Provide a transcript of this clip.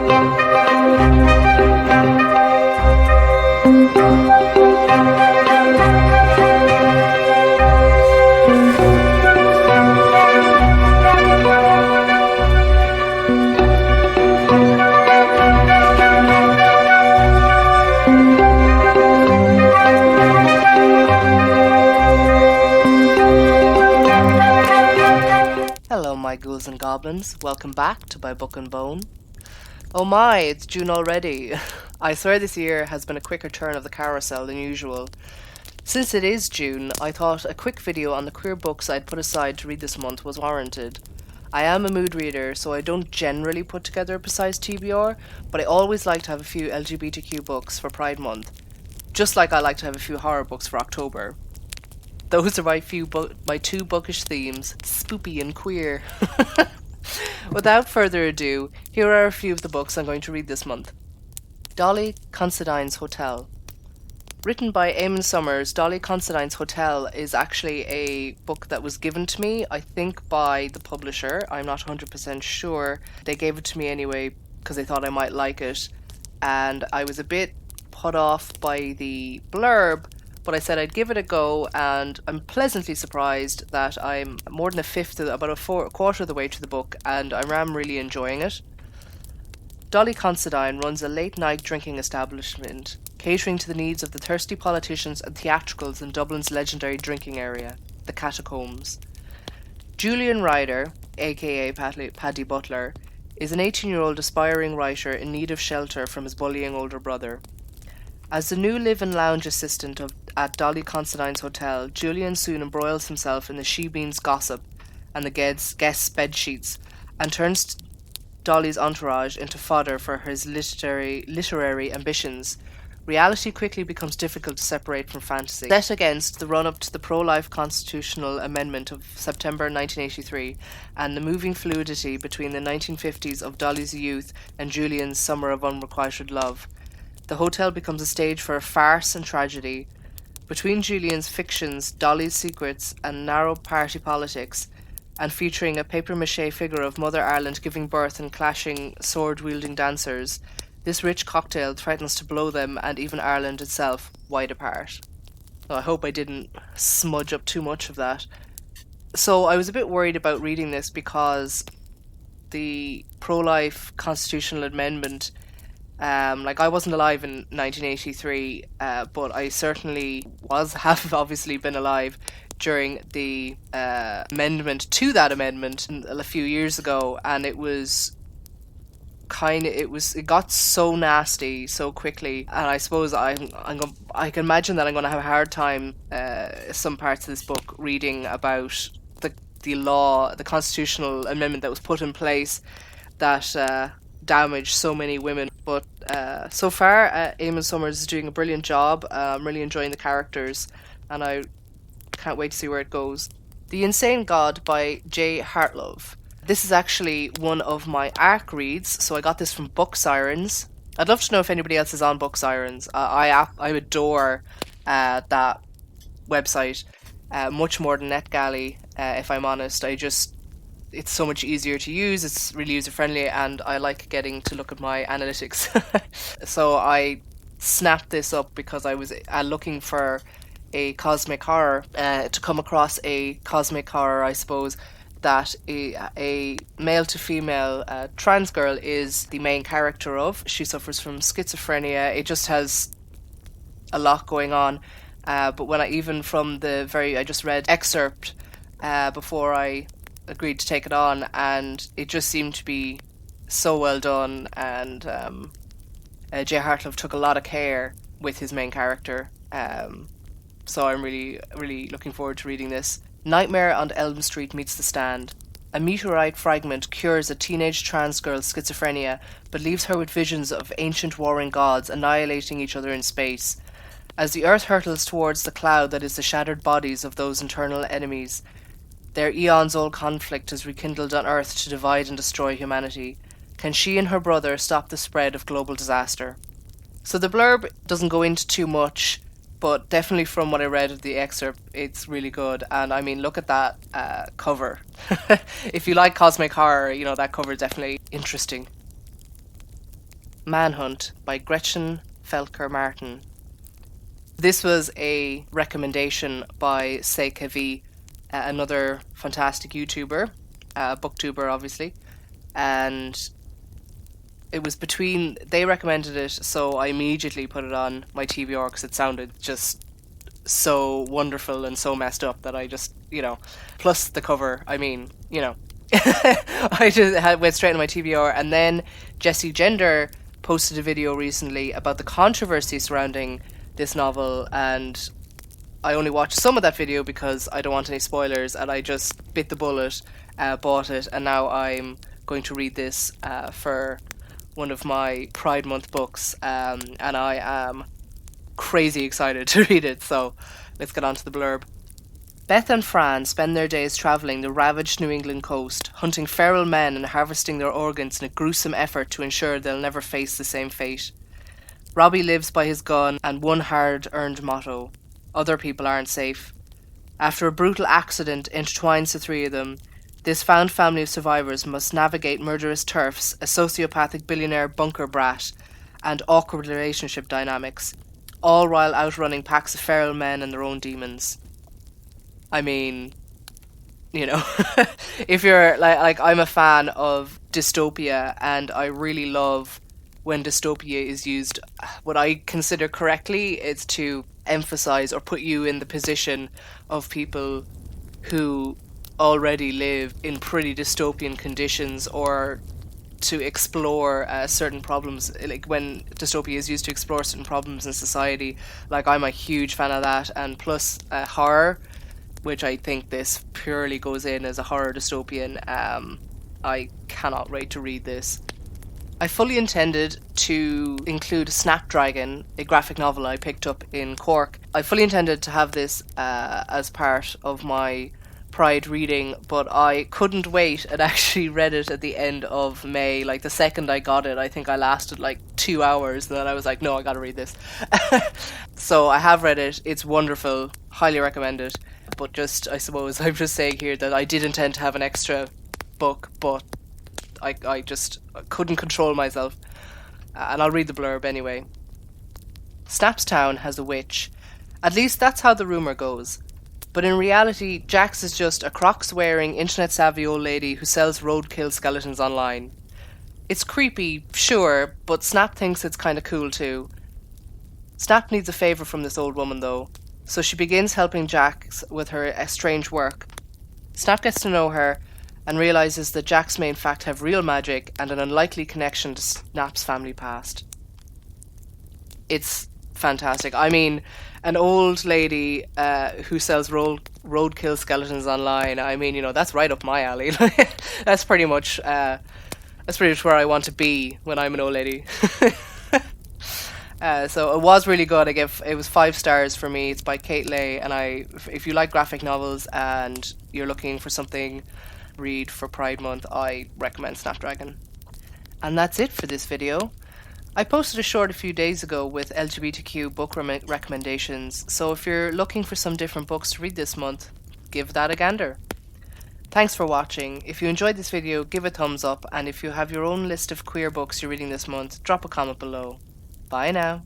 Hello, my ghouls and goblins. Welcome back to By Book and Bone. Oh my, it's June already. I swear this year has been a quicker turn of the carousel than usual. Since it is June, I thought a quick video on the queer books I'd put aside to read this month was warranted. I am a mood reader, so I don't generally put together a precise TBR, but I always like to have a few LGBTQ books for Pride Month. Just like I like to have a few horror books for October. Those are my two bookish themes, spoopy and queer. Without further ado, here are a few of the books I'm going to read this month. Dolly, Considines Hotel. Written by Eamon Summers, Dolly Considines Hotel is actually a book that was given to me, I think by the publisher. I'm not 100% sure. They gave it to me anyway because they thought I might like it. And I was a bit put off by the blurb, but I said I'd give it a go, and I'm pleasantly surprised that I'm more than about a quarter of the way through the book, and I am really enjoying it. Dolly Considine runs a late-night drinking establishment, catering to the needs of the thirsty politicians and theatricals in Dublin's legendary drinking area, the Catacombs. Julian Ryder, aka Paddy Butler, is an 18-year-old aspiring writer in need of shelter from his bullying older brother. As the new live-in lounge assistant at Dolly Considine's Hotel, Julian soon embroils himself in the she-beans gossip and the guests' bedsheets, and turns Dolly's entourage into fodder for his literary ambitions. Reality quickly becomes difficult to separate from fantasy. Set against the run-up to the pro-life constitutional amendment of September 1983 and the moving fluidity between the 1950s of Dolly's youth and Julian's summer of unrequited love, the hotel becomes a stage for a farce and tragedy. Between Julian's fictions, Dolly's secrets, and narrow party politics, and featuring a papier-mâché figure of Mother Ireland giving birth and clashing sword-wielding dancers, this rich cocktail threatens to blow them and even Ireland itself wide apart. Well, I hope I didn't smudge up too much of that. So I was a bit worried about reading this because the pro-life constitutional amendment, I wasn't alive in 1983, but I certainly have obviously been alive during the amendment to that amendment a few years ago, and it got so nasty so quickly, and I suppose I can imagine that I'm going to have a hard time some parts of this book reading about the constitutional amendment that was put in place that damaged so many women. But so far, Eamon Summers is doing a brilliant job. I'm really enjoying the characters, and I can't wait to see where it goes. The Insane God by J. Hartlove. This is actually one of my ARC reads, so I got this from Book Sirens. I'd love to know if anybody else is on Book Sirens. I adore that website much more than NetGalley, if I'm honest. It's so much easier to use, it's really user-friendly, and I like getting to look at my analytics. So I snapped this up because I was looking for a cosmic horror, to come across a cosmic horror, I suppose, that a male to female trans girl is the main character of. She suffers from schizophrenia. It just has a lot going on. But when I just read excerpt before I agreed to take it on, and it just seemed to be so well done, and J. Hartlove took a lot of care with his main character, so I'm really, really looking forward to reading this. Nightmare on Elm Street meets The Stand. A meteorite fragment cures a teenage trans girl's schizophrenia, but leaves her with visions of ancient warring gods annihilating each other in space. As the Earth hurtles towards the cloud that is the shattered bodies of those internal enemies, their eons-old conflict is rekindled on Earth to divide and destroy humanity. Can she and her brother stop the spread of global disaster? So the blurb doesn't go into too much, but definitely from what I read of the excerpt, it's really good. And I mean, look at that cover. If you like cosmic horror, that cover is definitely interesting. Manhunt by Gretchen Felker Martin. This was a recommendation by Seikavi, another fantastic YouTuber, booktuber obviously, and it was they recommended it, so I immediately put it on my TBR because it sounded just so wonderful and so messed up that I just, plus the cover, I just went straight to my TBR. And then Jessie Gender posted a video recently about the controversy surrounding this novel, and I only watched some of that video because I don't want any spoilers, and I just bit the bullet, bought it, and now I'm going to read this for one of my Pride Month books, and I am crazy excited to read it, so let's get on to the blurb. Beth and Fran spend their days travelling the ravaged New England coast, hunting feral men and harvesting their organs in a gruesome effort to ensure they'll never face the same fate. Robbie lives by his gun and one hard-earned motto: other people aren't safe. After a brutal accident intertwines the three of them, this found family of survivors must navigate murderous turfs, a sociopathic billionaire bunker brat, and awkward relationship dynamics, all while outrunning packs of feral men and their own demons. I mean, if you're like I'm a fan of dystopia, and I really love when dystopia is used, what I consider correctly, it's to emphasize or put you in the position of people who already live in pretty dystopian conditions, or to explore certain problems, like when dystopia is used to explore certain problems in society. Like, I'm a huge fan of that, and plus horror, which I think this purely goes in as a horror dystopian. I cannot wait to read this. I fully intended to include Snapdragon, a graphic novel I picked up in Cork. I fully intended to have this as part of my Pride reading, but I couldn't wait and actually read it at the end of May. Like, the second I got it, I think I lasted like 2 hours, and then I was like, no, I gotta read this. So I have read it. It's wonderful. Highly recommend it. But I suppose I'm just saying here that I did intend to have an extra book, but I just couldn't control myself. And I'll read the blurb anyway. Snapstown has a witch. At least that's how the rumour goes. But in reality, Jax is just a Crocs-wearing, internet-savvy old lady who sells roadkill skeletons online. It's creepy, sure, but Snap thinks it's kinda cool too. Snap needs a favour from this old woman though, so she begins helping Jax with her strange work. Snap gets to know her and realises that Jax may in fact have real magic and an unlikely connection to Snap's family past. It's fantastic. I mean, an old lady who sells roadkill skeletons online, I mean, that's right up my alley. That's pretty much where I want to be when I'm an old lady. So it was really good. It was 5 stars for me. It's by Kate Leigh, and if you like graphic novels and you're looking for something read for Pride Month, I recommend Snapdragon. And that's it for this video. I posted a short a few days ago with LGBTQ book recommendations, so if you're looking for some different books to read this month, give that a gander. Thanks for watching. If you enjoyed this video, give a thumbs up, and if you have your own list of queer books you're reading this month, drop a comment below. Bye now.